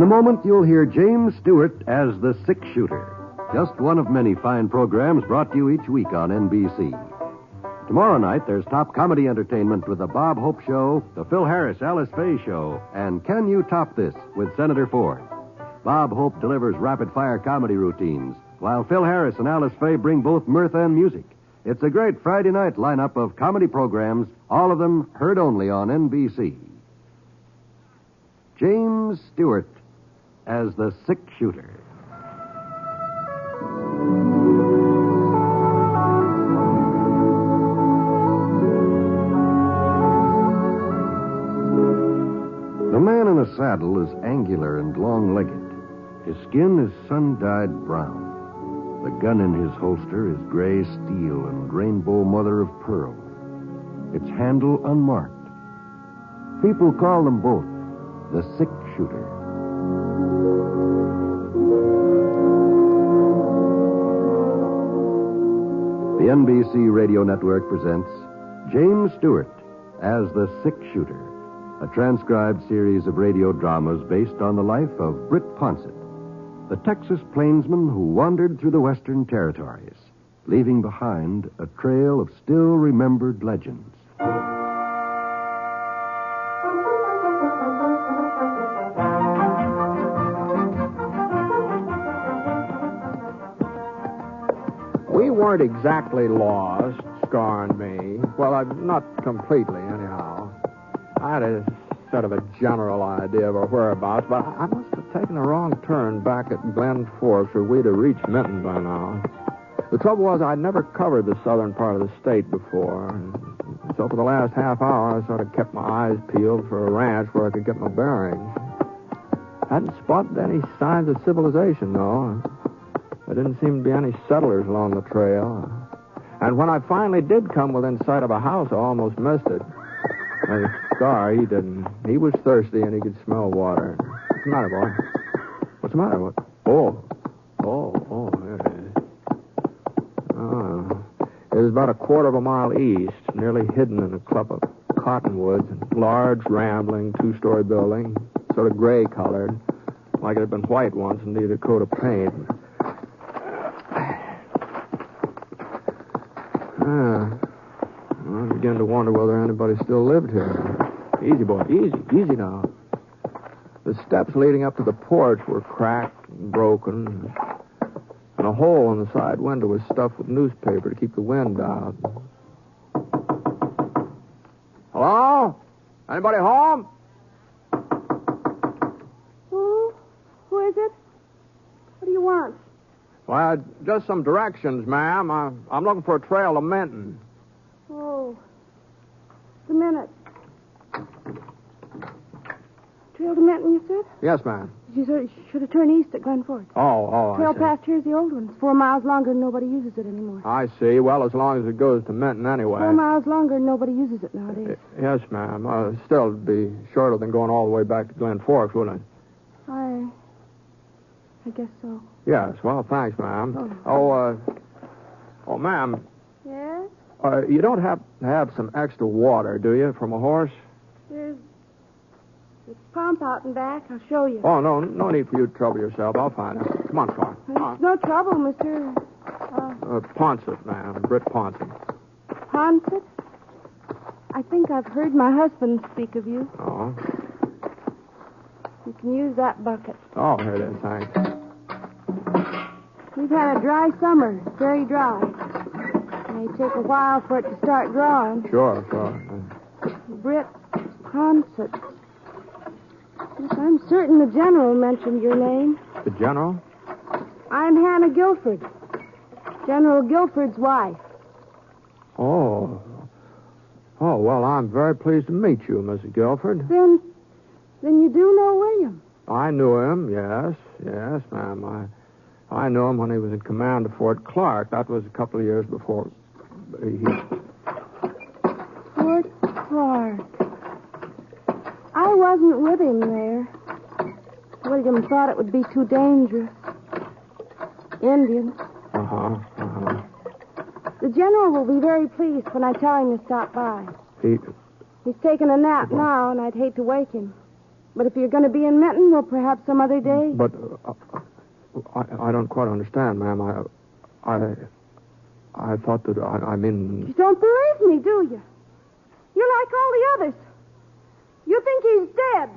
In a moment, you'll hear James Stewart as the six-shooter. Just one of many fine programs brought to you each week on NBC. Tomorrow night, there's top comedy entertainment with the Bob Hope Show, the Phil Harris Alice Faye Show, and Can You Top This with Senator Ford. Bob Hope delivers rapid-fire comedy routines, while Phil Harris and Alice Faye bring both mirth and music. It's a great Friday night lineup of comedy programs, all of them heard only on NBC. James Stewart as the six-shooter. The man in a saddle is angular and long-legged. His skin is sun-dyed brown. The gun in his holster is gray steel and rainbow mother of pearl. Its handle unmarked. People call them both the six-shooter. The NBC Radio Network presents James Stewart as the six-shooter, a transcribed series of radio dramas based on the life of Britt Ponsett, the Texas plainsman who wandered through the Western Territories, leaving behind a trail of still-remembered legends. We weren't exactly lost, Scar and me. Well, not completely, anyhow. I had a sort of a general idea of our whereabouts, but I must have taken a wrong turn back at Glen Forks, where we'd have reached Minton by now. The trouble was I'd never covered the southern part of the state before, and so for the last half hour I sort of kept my eyes peeled for a ranch where I could get my bearings. Hadn't spotted any signs of civilization, though. There didn't seem to be any settlers along the trail. And when I finally did come within sight of a house, I almost missed it. And Scar, he didn't. He was thirsty and he could smell water. What's the matter, boy? What's the matter? What? Oh, there it is. Oh. It was about a quarter of a mile east, nearly hidden in a clump of cottonwoods, a large, rambling, two-story building, sort of gray-colored, like it had been white once and needed a coat of paint. I began to wonder whether anybody still lived here. Easy, boy. Easy now. The steps leading up to the porch were cracked and broken, and a hole in the side window was stuffed with newspaper to keep the wind out. Hello? Anybody home? Who is it? What do you want? Well, just some directions, ma'am. I'm looking for a trail to Minton. Oh, just a minute. Trail to Minton, you said? Yes, ma'am. You should have turned east at Glen Forks. Oh, Trail I see. past here's the old one. It's 4 miles longer and nobody uses it anymore. I see. Well, as long as it goes to Minton anyway. 4 miles longer and nobody uses it nowadays. Yes, ma'am. Still, it'd be shorter than going all the way back to Glen Forks, wouldn't it? I guess so. Yes. Well, thanks, ma'am. Oh, ma'am. Yes? You don't have to have some extra water, do you, from a horse? There's a pump out and back. I'll show you. Oh, no need for you to trouble yourself. I'll find it. Come on, Scar. It's no trouble, Mr. Ponsett, ma'am. Britt Ponsett. Ponsett? I think I've heard my husband speak of you. Oh. You can use that bucket. Oh, here it is, thanks. We've had a dry summer. Very dry. It may take a while for it to start drawing. Sure. Britt Ponsett. Yes, I'm certain the general mentioned your name. The general? I'm Hannah Guilford. General Guilford's wife. Oh, well, I'm very pleased to meet you, Mrs. Guilford. Then you do know William. I knew him, yes, ma'am. I knew him when he was in command of Fort Clark. That was a couple of years before Fort Clark. I wasn't with him there. William thought it would be too dangerous. Indians. The general will be very pleased when I tell him to stop by. He's taking a nap now, and I'd hate to wake him. But if you're going to be in Minton, well, perhaps some other day. But I don't quite understand, ma'am. I thought that I mean... You don't believe me, do you? You're like all the others. You think he's dead.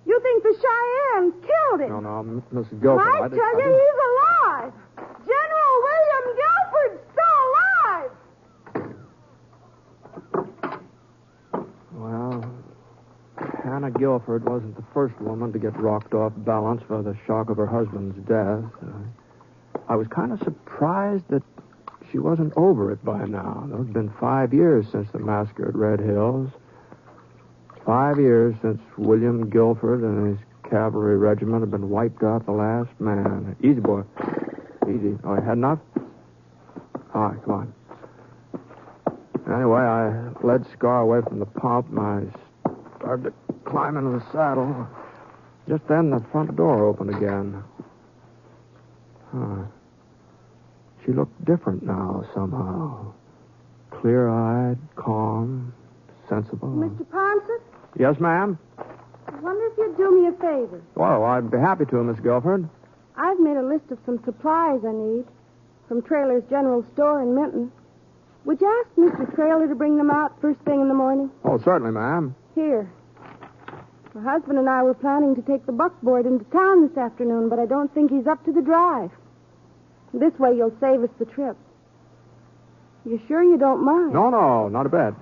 You think the Cheyenne killed him. No, Mrs. Guilford. I tell you, he's alive. General William Guilford's still alive. Well, Hannah Guilford wasn't the first woman to get rocked off balance by the shock of her husband's death. I was kind of surprised that she wasn't over it by now. It's been 5 years since the massacre at Red Hills. 5 years since William Guilford and his cavalry regiment have been wiped out, the last man. Easy, boy. Easy. Oh, you had enough? All right, come on. Anyway, I led Scar away from the pump, and I started to climb into the saddle. Just then, the front door opened again. She looked different now, somehow. Clear-eyed, calm, sensible. Mr. Ponset? Yes, ma'am? I wonder if you'd do me a favor. Well, I'd be happy to, Miss Guilford. I've made a list of some supplies I need from Traylor's General Store in Minton. Would you ask Mr. Traylor to bring them out first thing in the morning? Oh, certainly, ma'am. Here. My husband and I were planning to take the buckboard into town this afternoon, but I don't think he's up to the drive. This way you'll save us the trip. You sure you don't mind? No, not a bit.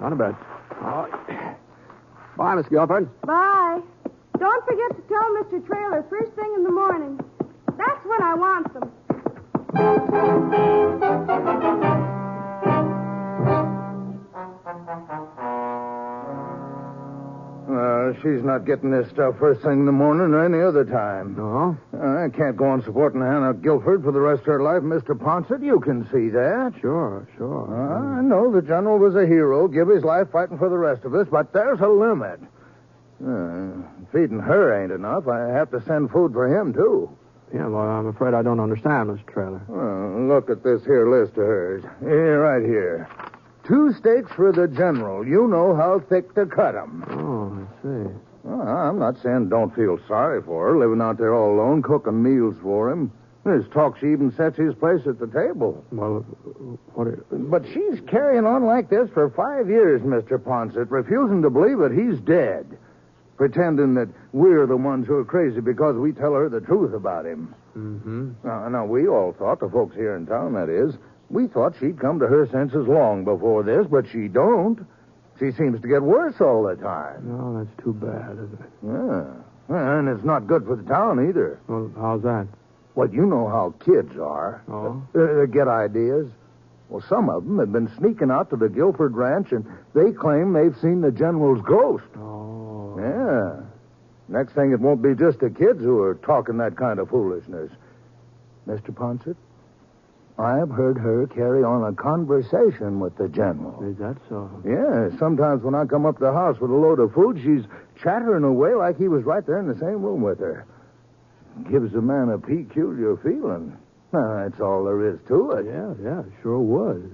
Bye, Miss Guilford. Bye. Don't forget to tell Mr. Traylor first thing in the morning. That's when I want them. She's not getting this stuff first thing in the morning or any other time. No? I can't go on supporting Hannah Guilford for the rest of her life, Mr. Ponset. You can see that. Sure. I know the general was a hero, give his life fighting for the rest of us, but there's a limit. Feeding her ain't enough. I have to send food for him, too. Yeah, well, I'm afraid I don't understand, Mr. Traylor. Look at this here list of hers. Here, right here. 2 steaks for the general. You know how thick to cut 'em. Oh, I see. Well, I'm not saying don't feel sorry for her, living out there all alone, cooking meals for him. There's talk she even sets his place at the table. Well, But she's carrying on like this for 5 years, Mr. Ponset, refusing to believe that he's dead. Pretending that we're the ones who are crazy because we tell her the truth about him. Mm-hmm. Now, we all thought, the folks here in town, that is, we thought she'd come to her senses long before this, but she don't. She seems to get worse all the time. No, that's too bad, isn't it? Yeah. And it's not good for the town either. Well, how's that? Well, you know how kids are. Oh? They get ideas. Well, some of them have been sneaking out to the Guilford Ranch, and they claim they've seen the general's ghost. Oh. Yeah. Next thing, it won't be just the kids who are talking that kind of foolishness. Mr. Ponset, I've heard her carry on a conversation with the general. Is that so? Yeah, sometimes when I come up to the house with a load of food, she's chattering away like he was right there in the same room with her. Gives a man a peculiar feeling. That's all there is to it. Yeah, sure would.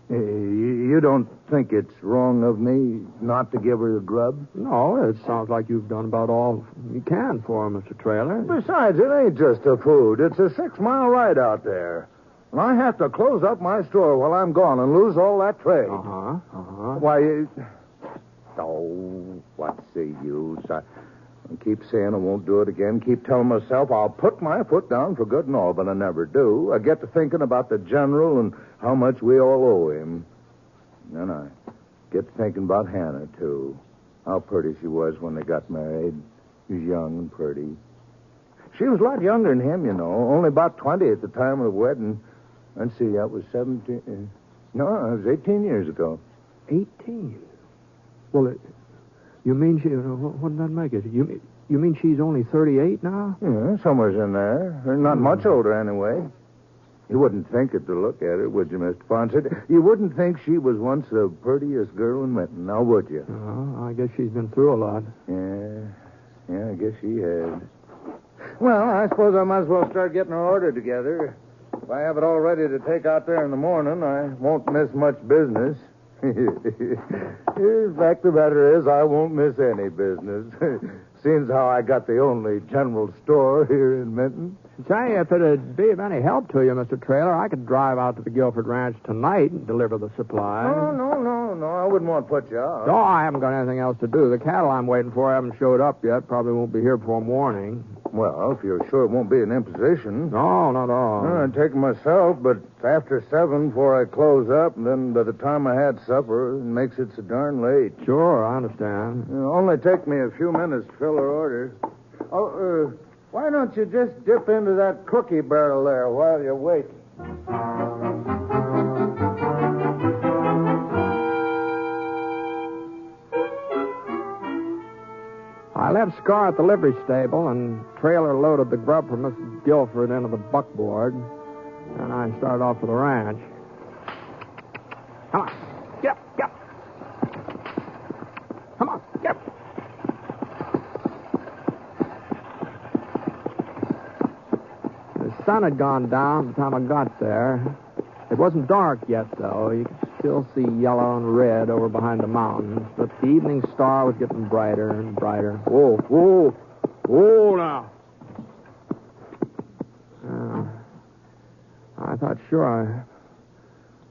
You don't think it's wrong of me not to give her the grub? No, it sounds like you've done about all you can for her, Mr. Traylor. Besides, it ain't just the food. It's a 6-mile ride out there. And I have to close up my store while I'm gone and lose all that trade. Why, what's the use? I keep saying I won't do it again. Keep telling myself I'll put my foot down for good and all, but I never do. I get to thinking about the general and how much we all owe him. Then I get to thinking about Hannah, too. How pretty she was when they got married. She was young and pretty. She was a lot younger than him, you know. Only about 20 at the time of the wedding. Let's see, that was 17... No, it was 18 years ago. 18? Well, you mean she... What did that make it? You mean she's only 38 now? Yeah, somewhere's in there. Not much older, anyway. You wouldn't think it to look at her, would you, Mr. Ponset? You wouldn't think she was once the prettiest girl in Minton, now would you? I guess she's been through a lot. Yeah, I guess she has. Well, I suppose I might as well start getting her order together. If I have it all ready to take out there in the morning, I won't miss much business. The fact of the matter is, I won't miss any business. Seems how I got the only general store here in Minton. Say, if it'd be of any help to you, Mr. Traylor, I could drive out to the Guilford Ranch tonight and deliver the supplies. No, I wouldn't want to put you out. No, I haven't got anything else to do. The cattle I'm waiting for haven't showed up yet. Probably won't be here before morning. Well, if you're sure it won't be an imposition. No, not at all. I'd take it myself, but it's after 7 before I close up, and then by the time I had supper, it makes it so darn late. Sure, I understand. It'll only take me a few minutes to fill her order. Oh, why don't you just dip into that cookie barrel there while you're waiting? I left Scar at the livery stable, and Trailer loaded the grub for Mrs. Guilford into the buckboard, and I started off for the ranch. Come on. Get up. Come on, get up. The sun had gone down by the time I got there. It wasn't dark yet, though. You could still see yellow and red over behind the mountains, but the evening star was getting brighter and brighter. Whoa now. I thought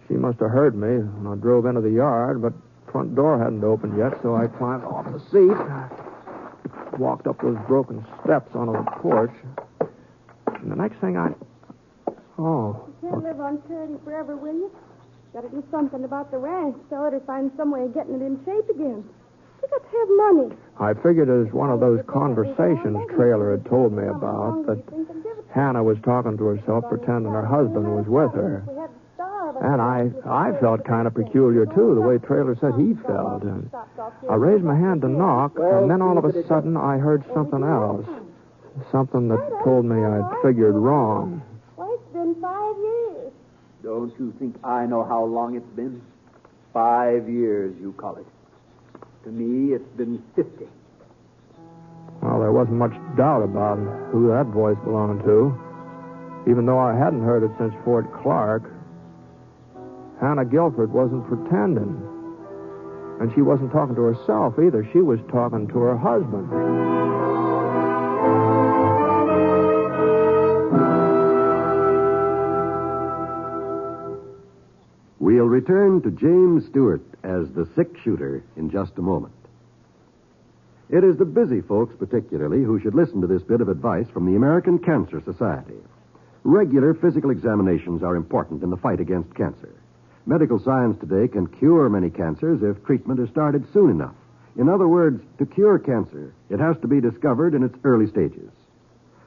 she must have heard me when I drove into the yard, but the front door hadn't opened yet, so I climbed off the seat, walked up those broken steps onto the porch, and the next thing You can't live on charity forever, will you? Gotta do something about the ranch, sell it, or find some way of getting it in shape again. You got to have money. I figured it was one of those conversations Trailer had told me about, that Hannah was talking to herself, pretending her husband was with her. And I felt kind of peculiar, too, the way Trailer said he felt. And I raised my hand to knock, and then all of a sudden I heard something else. Something that told me I'd figured wrong. Why, it's been 5 years. Don't you think I know how long it's been? 5 years, you call it. To me, it's been 50. Well, there wasn't much doubt about who that voice belonged to, even though I hadn't heard it since Fort Clark. Hannah Guilford wasn't pretending. And she wasn't talking to herself either. She was talking to her husband. We'll return to James Stewart as the six-shooter in just a moment. It is the busy folks, particularly, who should listen to this bit of advice from the American Cancer Society. Regular physical examinations are important in the fight against cancer. Medical science today can cure many cancers if treatment is started soon enough. In other words, to cure cancer, it has to be discovered in its early stages.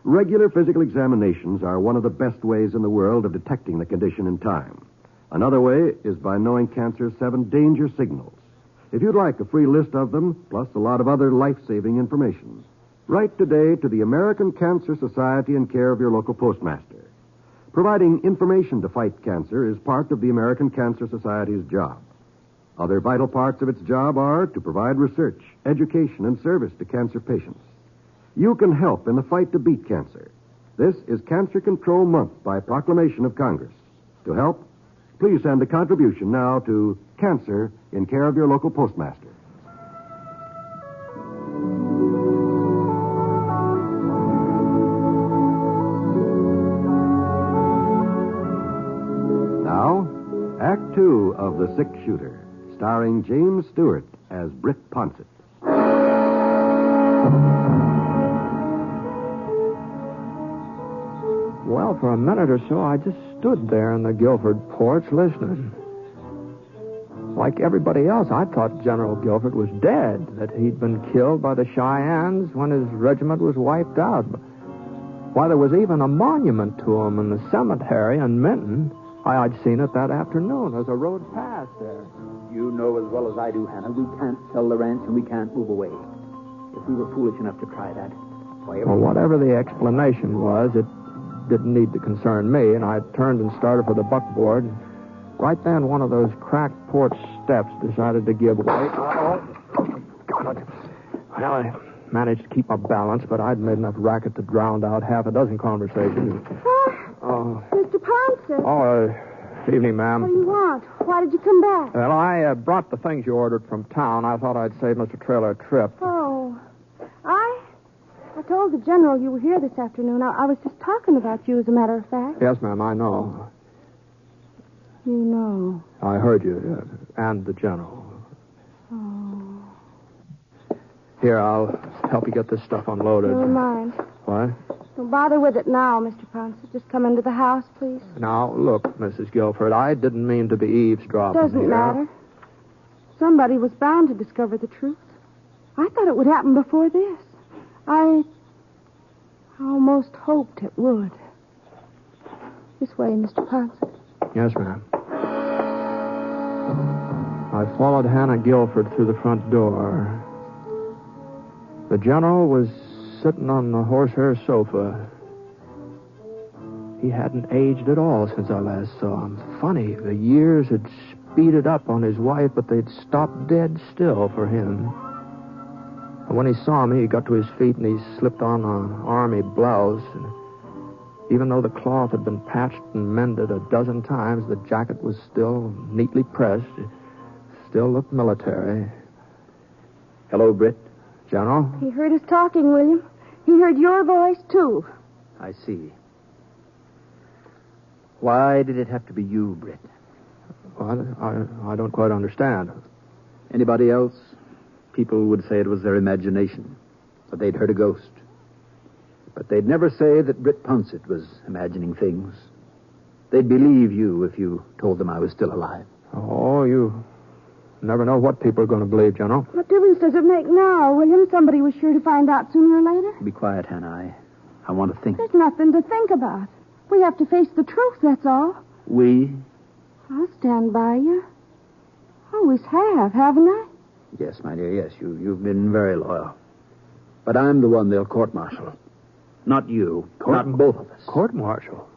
Regular physical examinations are one of the best ways in the world of detecting the condition in time. Another way is by knowing cancer's 7 danger signals. If you'd like a free list of them, plus a lot of other life-saving information, write today to the American Cancer Society in care of your local postmaster. Providing information to fight cancer is part of the American Cancer Society's job. Other vital parts of its job are to provide research, education, and service to cancer patients. You can help in the fight to beat cancer. This is Cancer Control Month by proclamation of Congress. To help, please send a contribution now to Cancer in care of your local postmaster. Now, Act 2 of The Six-Shooter, starring James Stewart as Britt Ponsett. Well, for a minute or so, I just stood there in the Guilford porch listening. Like everybody else, I thought General Guilford was dead, that he'd been killed by the Cheyennes when his regiment was wiped out. Why, there was even a monument to him in the cemetery in Minton. I'd seen it that afternoon as I rode past there. You know as well as I do, Hannah, we can't sell the ranch and we can't move away. If we were foolish enough to try that, Well, whatever the explanation was, it didn't need to concern me, and I turned and started for the buckboard. Right then, one of those cracked porch steps decided to give way. God. Well, I managed to keep my balance, but I'd made enough racket to drown out half a dozen conversations. Mr. Ponson. Oh, Evening, ma'am. What do you want? Why did you come back? Well, I brought the things you ordered from town. I thought I'd save Mr. Trailer a trip. Oh, I told the General you were here this afternoon. I was just talking about you, as a matter of fact. Yes, ma'am, I know. You know. I heard you, and the General. Oh. Here, I'll help you get this stuff unloaded. Never mind. What? Don't bother with it now, Mr. Ponce. Just come into the house, please. Now, look, Mrs. Guilford, I didn't mean to be eavesdropping Doesn't here. matter. Somebody was bound to discover the truth. I thought it would happen before this. I almost hoped it would. This way, Mr. Ponce. Yes, ma'am. I followed Hannah Guilford through the front door. The General was sitting on the horsehair sofa. He hadn't aged at all since I last saw him. Funny, the years had speeded up on his wife, but they'd stopped dead still for him. And when he saw me, he got to his feet and he slipped on an army blouse. And even though the cloth had been patched and mended a dozen times, the jacket was still neatly pressed. It still looked military. Hello, Britt. General? He heard us talking, William. He heard your voice, too. I see. Why did it have to be you, Britt? Well, I don't quite understand. Anybody else? People would say it was their imagination, that they'd heard a ghost. But they'd never say that Britt Pouncett was imagining things. They'd believe you if you told them I was still alive. Oh, you never know what people are going to believe, General. What difference does it make now, William? Somebody was sure to find out sooner or later. Be quiet, Hannah. I want to think. There's nothing to think about. We have to face the truth, that's all. We? I'll stand by you. Always have, haven't I? Yes, my dear, yes. You've been very loyal. But I'm the one they'll court-martial. Not you. Not both of us. Court-martial?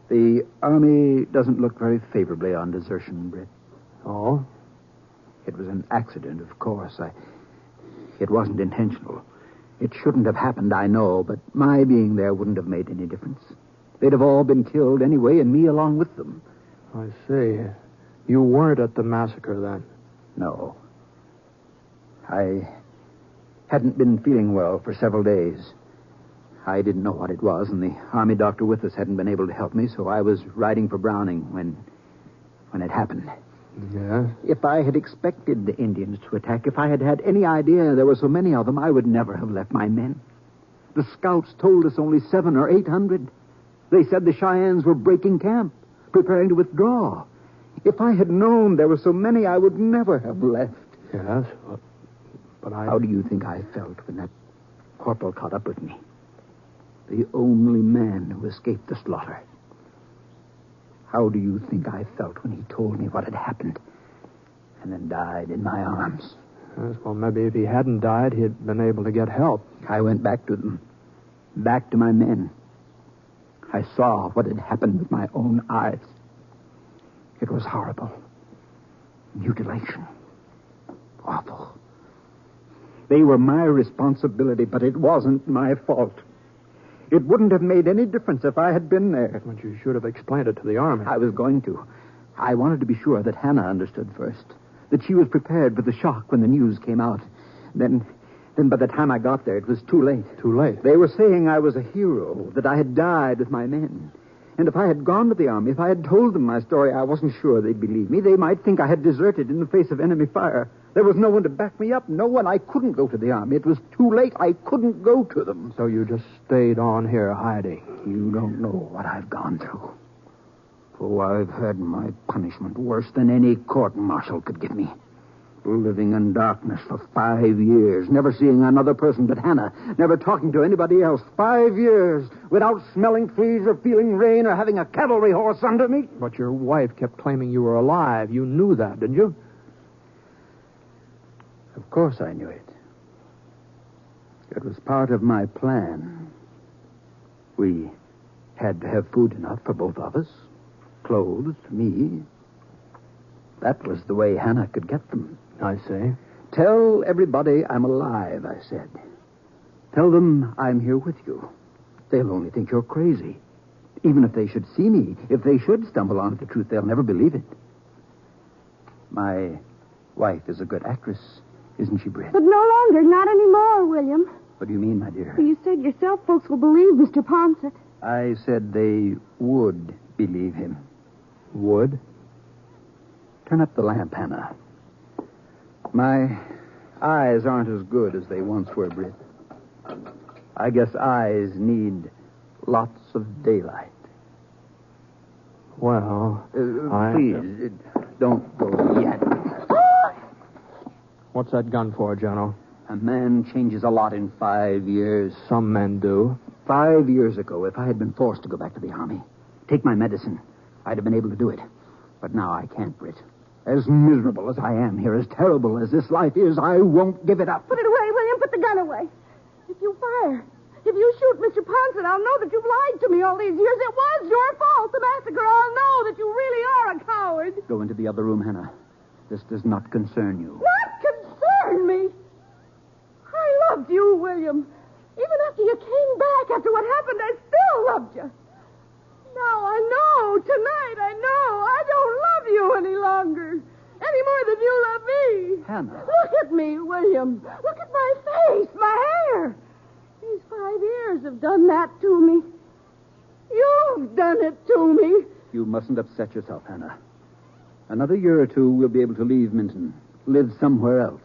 The Army doesn't look very favorably on desertion, Britt. Oh? It was an accident, of course. It wasn't intentional. It shouldn't have happened, I know, but my being there wouldn't have made any difference. They'd have all been killed anyway, and me along with them. I see. You weren't at the massacre then? No. I hadn't been feeling well for several days. I didn't know what it was, and the Army doctor with us hadn't been able to help me, so I was riding for Browning when it happened. Yes? If I had expected the Indians to attack, if I had had any idea there were so many of them, I would never have left my men. The scouts told us only 700 or 800. They said the Cheyennes were breaking camp, preparing to withdraw. If I had known there were so many, I would never have left. Yes, but I... How do you think I felt when that corporal caught up with me? The only man who escaped the slaughter. How do you think I felt when he told me what had happened and then died in my arms? Yes, well, maybe if he hadn't died, he'd been able to get help. I went back to them, back to my men. I saw what had happened with my own eyes. It was horrible. Mutilation. Awful. They were my responsibility, but it wasn't my fault. It wouldn't have made any difference if I had been there. But you should have explained it to the Army. I was going to. I wanted to be sure that Hannah understood first, that she was prepared for the shock when the news came out. Then by the time I got there, it was too late. Too late? They were saying I was a hero, that I had died with my men. And if I had gone to the Army, if I had told them my story, I wasn't sure they'd believe me. They might think I had deserted in the face of enemy fire. There was no one to back me up, no one. I couldn't go to the Army. It was too late. I couldn't go to them. So you just stayed on here hiding? You don't know what I've gone through. Oh, I've had my punishment worse than any court-martial could give me. Living in darkness for 5 years, never seeing another person but Hannah, never talking to anybody else. 5 years without smelling fleas or feeling rain or having a cavalry horse under me. But your wife kept claiming you were alive. You knew that, didn't you? Of course I knew it. It was part of my plan. We had to have food enough for both of us. Clothes, me. That was the way Hannah could get them. I see. Tell everybody I'm alive, I said. Tell them I'm here with you. They'll only think you're crazy. Even if they should see me, if they should stumble onto the truth, they'll never believe it. My wife is a good actress, isn't she, Britt? But no longer, not anymore, William. What do you mean, my dear? Well, you said yourself folks will believe Mr. Ponsett. I said they would believe him. Would? Turn up the lamp, Hannah. My eyes aren't as good as they once were, Britt. I guess eyes need lots of daylight. Well, Please, don't go yet. What's that gun for, General? A man changes a lot in 5 years. Some men do. 5 years ago, if I had been forced to go back to the army, take my medicine, I'd have been able to do it. But now I can't, Britt. As miserable as I am here, as terrible as this life is, I won't give it up. Put it away, William. Put the gun away. If you fire, if you shoot Mr. Ponsett, I'll know that you've lied to me all these years. It was your fault, the massacre. I'll know that you really are a coward. Go into the other room, Hannah. This does not concern you. Not concern me. I loved you, William. Even after you came back, after what happened, I still loved you. Now I know, tonight I know, I don't love you any longer. Any more than you love me. Hannah. Look at me, William. Look at my face, my hair. These 5 years have done that to me. You've done it to me. You mustn't upset yourself, Hannah. Another year or two, we'll be able to leave Minton, live somewhere else.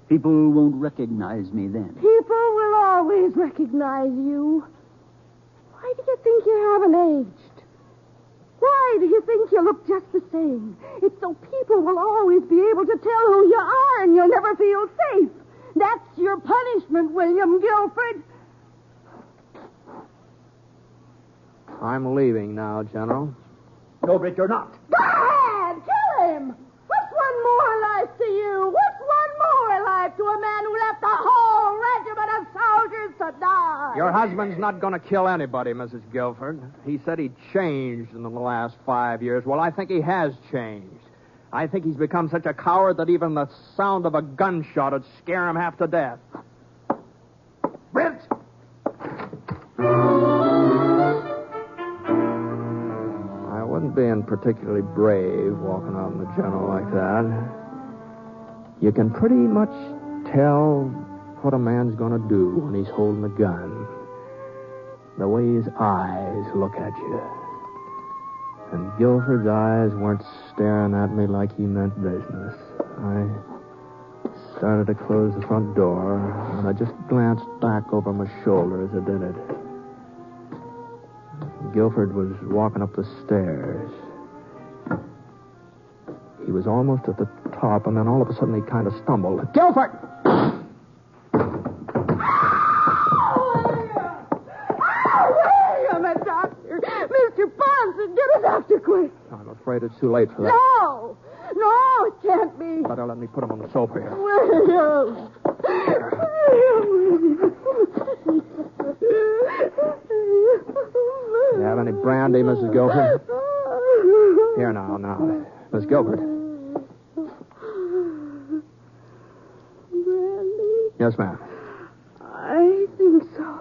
People won't recognize me then. People will always recognize you. Why do you think you haven't aged? Why do you think you look just the same? It's so people will always be able to tell who you are and you'll never feel safe. That's your punishment, William Guilford. I'm leaving now, General. No, Britt, you're not. Go ahead, kill him. What's one more life to you? What's one more life to a man who left a whole regiment of soldiers to die? Your husband's not going to kill anybody, Mrs. Guilford. He said he changed in the last 5 years. Well, I think he has changed. I think he's become such a coward that even the sound of a gunshot would scare him half to death. Britt! I wasn't being particularly brave walking out in the General like that. You can pretty much tell what a man's going to do when he's holding a gun. The way his eyes look at you. And Guilford's eyes weren't staring at me like he meant business. I started to close the front door, and I just glanced back over my shoulder as I did it. Guilford was walking up the stairs. He was almost at the top, and then all of a sudden he kind of stumbled. Guilford! William, a doctor. Mr. Ponsett, get a doctor quick. I'm afraid it's too late for that. No, it can't be. Better let me put him on the sofa here. William. You have any brandy, Mrs. Guilford? Here now. Miss Guilford. Brandy? Yes, ma'am. I think so.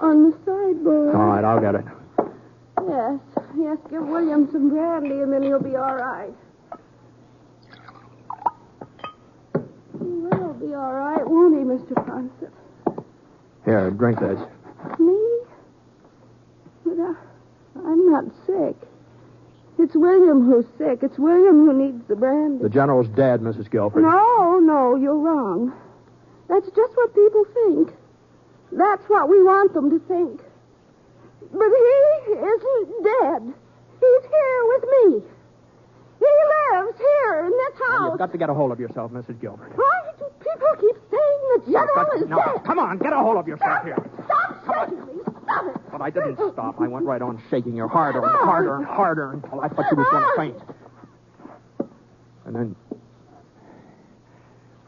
On the sideboard. All right, I'll get it. Yes, give William some brandy and then he'll be all right. He will be all right, won't he, Mr. Ponsett? Here, drink this. Me? But I'm not sick. It's William who's sick. It's William who needs the brandy. The General's dead, Mrs. Guilford. No, you're wrong. That's just what people think. That's what we want them to think. But he isn't dead. He's here with me. He lives here in this house. You've got to get a hold of yourself, Mrs. Guilford. Why do people keep saying the General is dead? Come on, get a hold of yourself here. Stop shaking me. Stop it. But I didn't stop. I went right on shaking you harder and harder and harder until I thought you was going to faint. And then,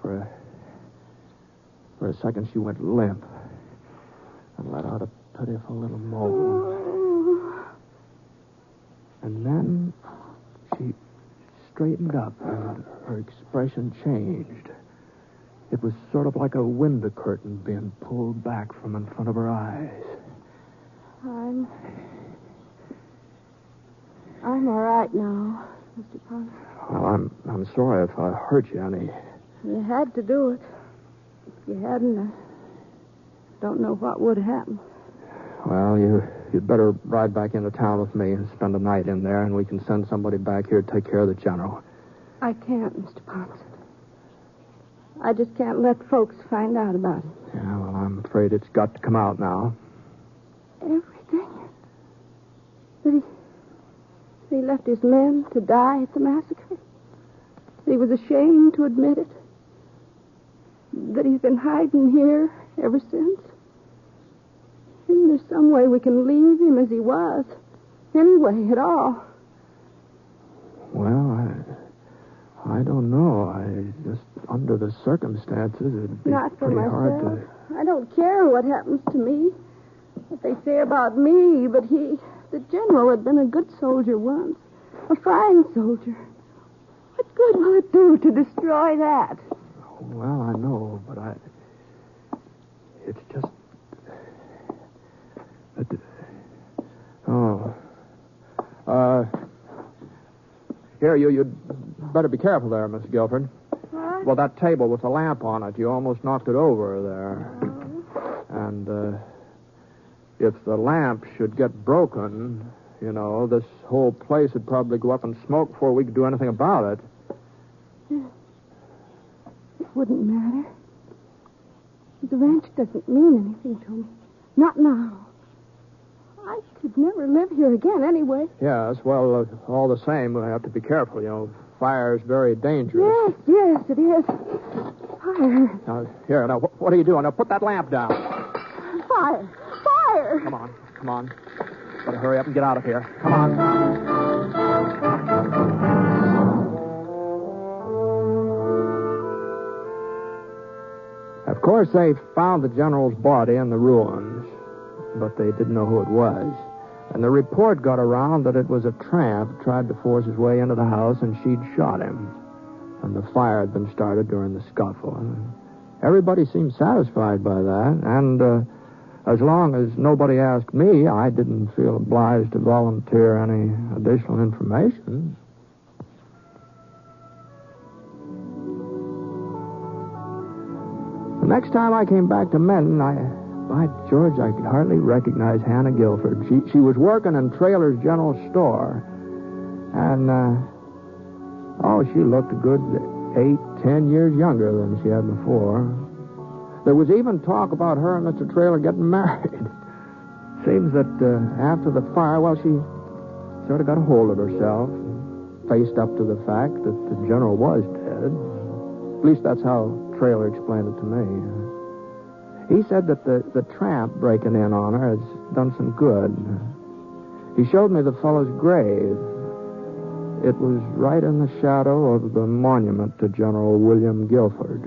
for a second, she went limp and let out a pitiful little moan. And then she straightened up and her expression changed. It was sort of like a window curtain being pulled back from in front of her eyes. I'm all right now, Mr. Ponce. Well, I'm sorry if I hurt you any. You had to do it. If you hadn't, I don't know what would happen. Well, you'd better ride back into town with me and spend a night in there, and we can send somebody back here to take care of the general. I can't, Mr. Ponce. I just can't let folks find out about it. Yeah, well, I'm afraid it's got to come out now. Everything? That he left his men to die at the massacre? That he was ashamed to admit it? That he's been hiding here ever since? Isn't there some way we can leave him as he was? Any way at all? Well, I don't know. Just under the circumstances, it'd be Not for pretty myself. hard to... I don't care what happens to me, what they say about me, but the general, had been a good soldier once, a fine soldier. What good will it do to destroy that? Well, I know, but it's just... Here, you'd better be careful there, Miss Guilford. What? Well, that table with the lamp on it, you almost knocked it over there. And if the lamp should get broken, this whole place would probably go up in smoke before we could do anything about it. It wouldn't matter. The ranch doesn't mean anything to me. Not now. I could never live here again anyway. Yes, well, all the same, we have to be careful. Fire's very dangerous. Yes, it is. Fire. Now, what are you doing? Now, put that lamp down. Fire. Come on. Better hurry up and get out of here. Come on. Of course, they found the general's body in the ruins, but they didn't know who it was. And the report got around that it was a tramp tried to force his way into the house, and she'd shot him. And the fire had been started during the scuffle. Everybody seemed satisfied by that, and as long as nobody asked me, I didn't feel obliged to volunteer any additional information. The next time I came back to Menton, by George, I could hardly recognize Hannah Guilford. She was working in Traylor's general store. And, she looked a good 8-10 years younger than she had before. There was even talk about her and Mr. Traylor getting married. Seems that after the fire, she sort of got a hold of herself, faced up to the fact that the general was dead. At least that's how Traylor explained it to me. He said that the tramp breaking in on her has done some good. He showed me the fellow's grave. It was right in the shadow of the monument to General William Guilford.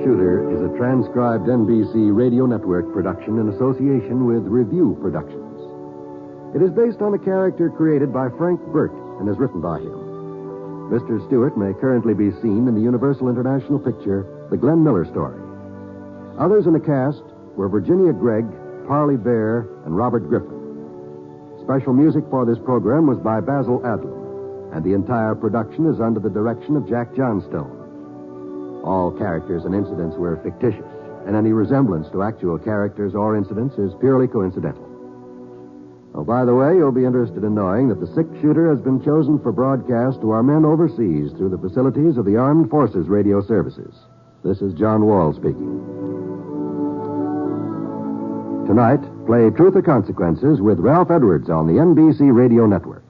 Shooter is a transcribed NBC Radio Network production in association with Review Productions. It is based on a character created by Frank Burt and is written by him. Mr. Stewart may currently be seen in the Universal International picture, The Glenn Miller Story. Others in the cast were Virginia Gregg, Parley Bear, and Robert Griffin. Special music for this program was by Basil Adlam, and the entire production is under the direction of Jack Johnstone. All characters and incidents were fictitious, and any resemblance to actual characters or incidents is purely coincidental. Oh, by the way, you'll be interested in knowing that the 6-shooter has been chosen for broadcast to our men overseas through the facilities of the Armed Forces Radio Services. This is John Wall speaking. Tonight, play Truth or Consequences with Ralph Edwards on the NBC Radio Network.